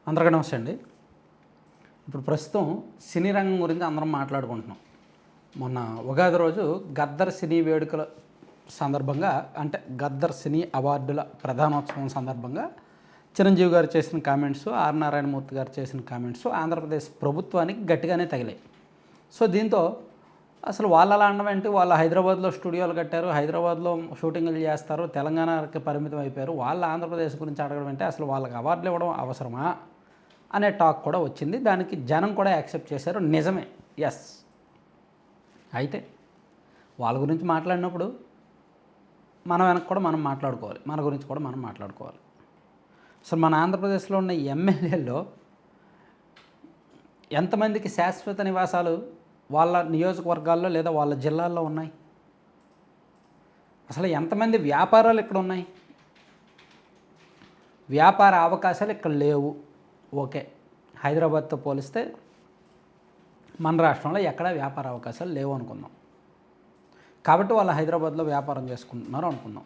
అందరికీ నమస్తే అండి. ఇప్పుడు ప్రస్తుతం సినీ రంగం గురించి అందరం మాట్లాడుకుంటున్నాం. మొన్న ఉగాది రోజు గద్దర్ సినీ వేడుకల సందర్భంగా అంటే గద్దర్ సినీ అవార్డుల ప్రధానోత్సవం సందర్భంగా చిరంజీవి గారు చేసిన కామెంట్స్, ఆర్ నారాయణమూర్తి గారు చేసిన కామెంట్స్ ఆంధ్రప్రదేశ్ ప్రభుత్వానికి గట్టిగానే తగిలాయి. సో దీంతో అసలు వాళ్ళలా అనడం ఏంటి, వాళ్ళు హైదరాబాద్లో స్టూడియోలు కట్టారు, హైదరాబాద్లో షూటింగ్లు చేస్తారు, తెలంగాణకి పరిమితం అయిపోయారు, వాళ్ళు ఆంధ్రప్రదేశ్ గురించి అడగడం అంటే అసలు వాళ్ళకి అవార్డులు ఇవ్వడం అవసరమా అనే టాక్ కూడా వచ్చింది. దానికి జనం కూడా యాక్సెప్ట్ చేశారు. నిజమే, ఎస్. అయితే వాళ్ళ గురించి మాట్లాడినప్పుడు మన వెనక్కి కూడా మనం మాట్లాడుకోవాలి, మన గురించి కూడా మనం మాట్లాడుకోవాలి. అసలు మన ఆంధ్రప్రదేశ్లో ఉన్న ఎమ్మెల్యేల్లో ఎంతమందికి శాశ్వత నివాసాలు వాళ్ళ నియోజకవర్గాల్లో లేదా వాళ్ళ జిల్లాల్లో ఉన్నాయి? అసలు ఎంతమంది వ్యాపారాలు ఇక్కడ ఉన్నాయి? వ్యాపార అవకాశాలు ఇక్కడ లేవు. ఓకే, హైదరాబాద్తో పోలిస్తే మన రాష్ట్రంలో ఎక్కడా వ్యాపార అవకాశాలు లేవు అనుకుందాం. కాబట్టి వాళ్ళు హైదరాబాద్లో వ్యాపారం చేసుకుంటున్నారు అనుకుందాం.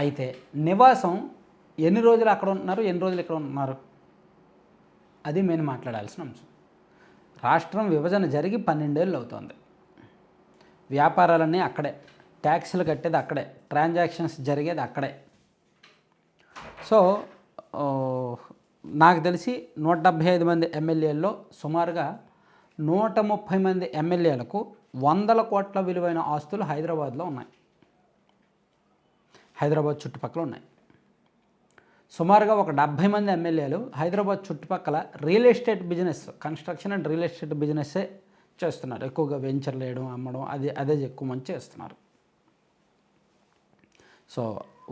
అయితే నివాసం ఎన్ని రోజులు అక్కడ ఉంటున్నారు, ఎన్ని రోజులు ఇక్కడ ఉంటున్నారు, అది మేము మాట్లాడాల్సిన అంశం. రాష్ట్రం విభజన జరిగి 12 ఏళ్ళు అవుతుంది. వ్యాపారాలన్నీ అక్కడే, ట్యాక్సులు కట్టేది అక్కడే, ట్రాన్సాక్షన్స్ జరిగేది అక్కడే. సో నాకు తెలిసి 175 మంది ఎమ్మెల్యేల్లో సుమారుగా 130 మంది ఎమ్మెల్యేలకు 100 కోట్ల విలువైన ఆస్తులు హైదరాబాద్లో ఉన్నాయి, హైదరాబాద్ చుట్టుపక్కల ఉన్నాయి. సుమారుగా ఒక 70 మంది ఎమ్మెల్యేలు హైదరాబాద్ చుట్టుపక్కల real estate business, construction and real estate బిజినెస్సే చేస్తున్నారు. ఎక్కువగా వెంచర్లు వేయడం, అమ్మడం, అదే ఎక్కువ మంది చేస్తున్నారు. సో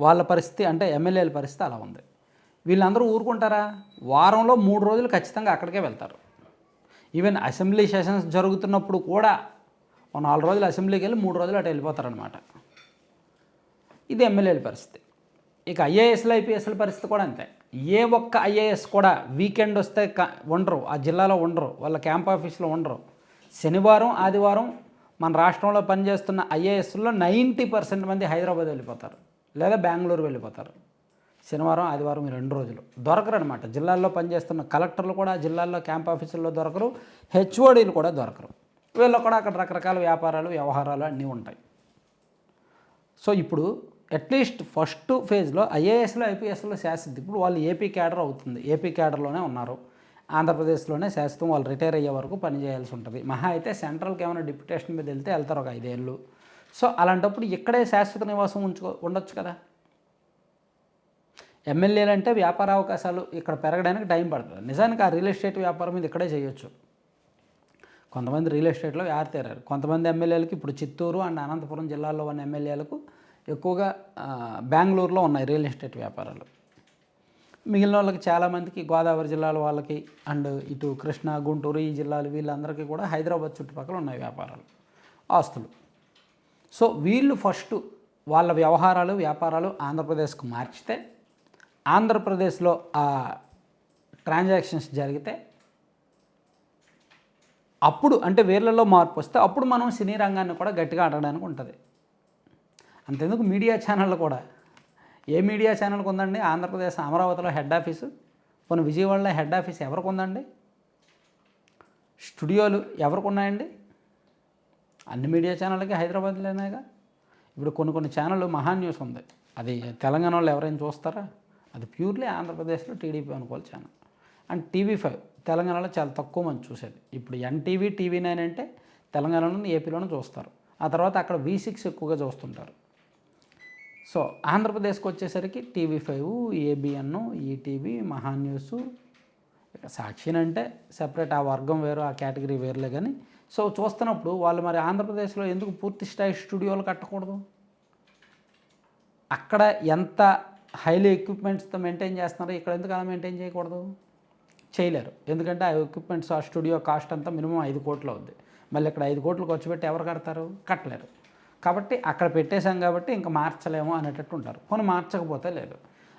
వాళ్ళ పరిస్థితి అంటే ఎమ్మెల్యేల పరిస్థితి అలా ఉంది. వీళ్ళందరూ ఊరుకుంటారా? వారంలో 3 రోజులు ఖచ్చితంగా అక్కడికే వెళ్తారు. ఈవెన్ అసెంబ్లీ సెషన్స్ జరుగుతున్నప్పుడు కూడా 4 రోజులు అసెంబ్లీకి వెళ్ళి 3 రోజులు అటు వెళ్ళిపోతారనమాట. ఇది ఎమ్మెల్యేల పరిస్థితి. ఇక ఐఏఎస్లు, ఐపీఎస్ల పరిస్థితి కూడా అంతే. ఏ ఒక్క ఐఏఎస్ కూడా వీకెండ్ వస్తే ఉండరు, ఆ జిల్లాలో ఉండరు, వాళ్ళ క్యాంప్ ఆఫీస్లో ఉండరు. శనివారం, ఆదివారం మన రాష్ట్రంలో పనిచేస్తున్న ఐఏఎస్లో 90% మంది హైదరాబాద్ వెళ్ళిపోతారు లేదా బెంగళూరు వెళ్ళిపోతారు. శనివారం, ఆదివారం ఈ 2 రోజులు దొరకరు అనమాట. జిల్లాల్లో పనిచేస్తున్న కలెక్టర్లు కూడా జిల్లాల్లో క్యాంప్ ఆఫీసుల్లో దొరకరు, హెచ్ఓడీలు కూడా దొరకరు. వీళ్ళు కూడా అక్కడ రకరకాల వ్యాపారాలు, వ్యవహారాలు అన్నీ ఉంటాయి. సో ఇప్పుడు అట్లీస్ట్ ఫస్ట్ ఫేజ్లో ఐఏఎస్లో, ఐపీఎస్లో శాశ్వత, ఇప్పుడు వాళ్ళు ఏపీ క్యాడర్ అవుతుంది, ఏపీ క్యాడర్లోనే ఉన్నారు, ఆంధ్రప్రదేశ్లోనే శాశ్వతం వాళ్ళు రిటైర్ అయ్యే వరకు పనిచేయాల్సి ఉంటుంది. మహా అయితే సెంట్రల్కి ఏమైనా డిప్యుటేషన్ మీద వెళ్తారు ఒక 5 ఏళ్ళు. సో అలాంటప్పుడు ఇక్కడే శాశ్వత నివాసం ఉండొచ్చు కదా. ఎమ్మెల్యేలు అంటే వ్యాపార అవకాశాలు ఇక్కడ పెరగడానికి టైం పడుతుంది. నిజానికి ఆ రియల్ ఎస్టేట్ వ్యాపారం మీద ఇక్కడే చేయొచ్చు. కొంతమంది రియల్ ఎస్టేట్లో ఆరితేరారు. కొంతమంది ఎమ్మెల్యేలకి ఇప్పుడు చిత్తూరు అండ్ అనంతపురం జిల్లాల్లో ఉన్న ఎమ్మెల్యేలకు ఎక్కువగా బెంగళూరులో ఉన్నాయి రియల్ ఎస్టేట్ వ్యాపారాలు. మిగిలిన వాళ్ళకి చాలామందికి గోదావరి జిల్లాల వాళ్ళకి అండ్ ఇటు కృష్ణా, గుంటూరు ఈ జిల్లాలు వీళ్ళందరికీ కూడా హైదరాబాద్ చుట్టుపక్కల ఉన్నాయి వ్యాపారాలు, ఆస్తులు. సో వీళ్ళు ఫస్ట్ వాళ్ళ వ్యవహారాలు, వ్యాపారాలు ఆంధ్రప్రదేశ్కు మార్చితే, ఆంధ్రప్రదేశ్లో ఆ ట్రాన్సాక్షన్స్ జరిగితే అప్పుడు అంటే వీళ్ళలో మార్పు వస్తే అప్పుడు మనం సినీ రంగాన్ని కూడా గట్టిగా ఆడడానికి ఉంటుంది. అంతెందుకు మీడియా ఛానళ్ళు కూడా, ఏ మీడియా ఛానల్కి ఉందండి ఆంధ్రప్రదేశ్ అమరావతిలో హెడ్ ఆఫీసు? కొన్ని విజయవాడలో హెడ్ ఆఫీస్ ఎవరికి ఉందండి? స్టూడియోలు ఎవరికి ఉన్నాయండి? అన్ని మీడియా ఛానళ్ళకి హైదరాబాద్లోనేగా. ఇప్పుడు కొన్ని ఛానళ్ళు మహా న్యూస్ ఉంది, అది తెలంగాణ వాళ్ళు ఎవరైనా చూస్తారా? అది ప్యూర్లీ ఆంధ్రప్రదేశ్లో టీడీపీ అనుకోవాలి ఛానల్. అండ్ TV5 తెలంగాణలో చాలా తక్కువ మంది చూసేది. ఇప్పుడు ఎన్టీవీ, TV9 అంటే తెలంగాణలోని, ఏపీలోనూ చూస్తారు. ఆ తర్వాత అక్కడ V6 ఎక్కువగా చూస్తుంటారు. సో ఆంధ్రప్రదేశ్కి వచ్చేసరికి TV5, ABN, ఈటీవీ, మహా న్యూస్, ఇక సాక్షిని అంటే సెపరేట్, ఆ వర్గం వేరు, ఆ కేటగిరీ వేరులే. కానీ సో చూస్తున్నప్పుడు వాళ్ళు మరి ఆంధ్రప్రదేశ్లో ఎందుకు పూర్తి స్థాయి స్టూడియోలు కట్టకూడదు? అక్కడ ఎంత హైలీ ఎక్విప్మెంట్స్తో మెయింటైన్ చేస్తున్నారో ఇక్కడ ఎందుకు అలా మెయింటైన్ చేయకూడదు? చేయలేరు. ఎందుకంటే ఆ ఎక్విప్మెంట్స్, ఆ స్టూడియో కాస్ట్ అంతా మినిమం 5 కోట్లు అవుద్ది. మళ్ళీ ఇక్కడ 5 కోట్లు ఖర్చు పెట్టి ఎవరు కడతారు? కట్టలేరు. కాబట్టి అక్కడ పెట్టేశాం కాబట్టి ఇంకా మార్చలేము అనేటట్టు ఉంటారు. కొన్ని మార్చకపోతే లేదు.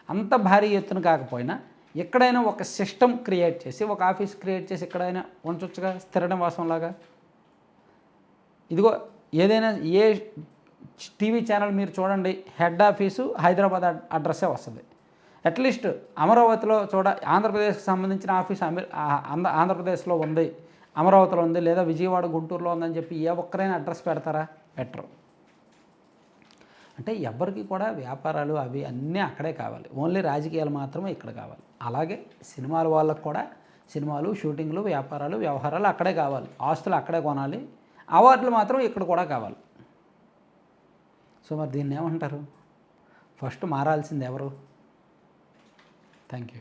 అంత భారీ ఎత్తున కాకపోయినా ఎక్కడైనా ఒక సిస్టమ్ క్రియేట్ చేసి, ఒక ఆఫీస్ క్రియేట్ చేసి ఎక్కడైనా ఉంచొచ్చుగా, స్థిర నివాసంలాగా. ఇదిగో ఏదైనా ఏ టీవీ ఛానల్ మీరు చూడండి, హెడ్ ఆఫీసు హైదరాబాద్ అడ్రస్సే వస్తుంది. అట్లీస్ట్ అమరావతిలో ఆంధ్రప్రదేశ్కి సంబంధించిన ఆఫీస్ ఆంధ్రప్రదేశ్లో ఉంది, అమరావతిలో ఉంది, లేదా విజయవాడ గుంటూరులో ఉందని చెప్పి ఏ ఒక్కరైనా అడ్రస్ పెడతారా? పెట్టరు. అంటే ఎవరికి కూడా వ్యాపారాలు అవి అన్నీ అక్కడే కావాలి, ఓన్లీ రాజకీయాలు మాత్రమే ఇక్కడ కావాలి. అలాగే సినిమాల వాళ్ళకు కూడా సినిమాలు, షూటింగ్లు, వ్యాపారాలు, వ్యవహారాలు అక్కడే కావాలి, ఆస్తులు అక్కడే కొనాలి, అవార్డులు మాత్రం ఇక్కడ కూడా కావాలి. సో మరి దీన్ని ఏమంటారు? ఫస్ట్ మారాల్సింది ఎవరు? Thank you.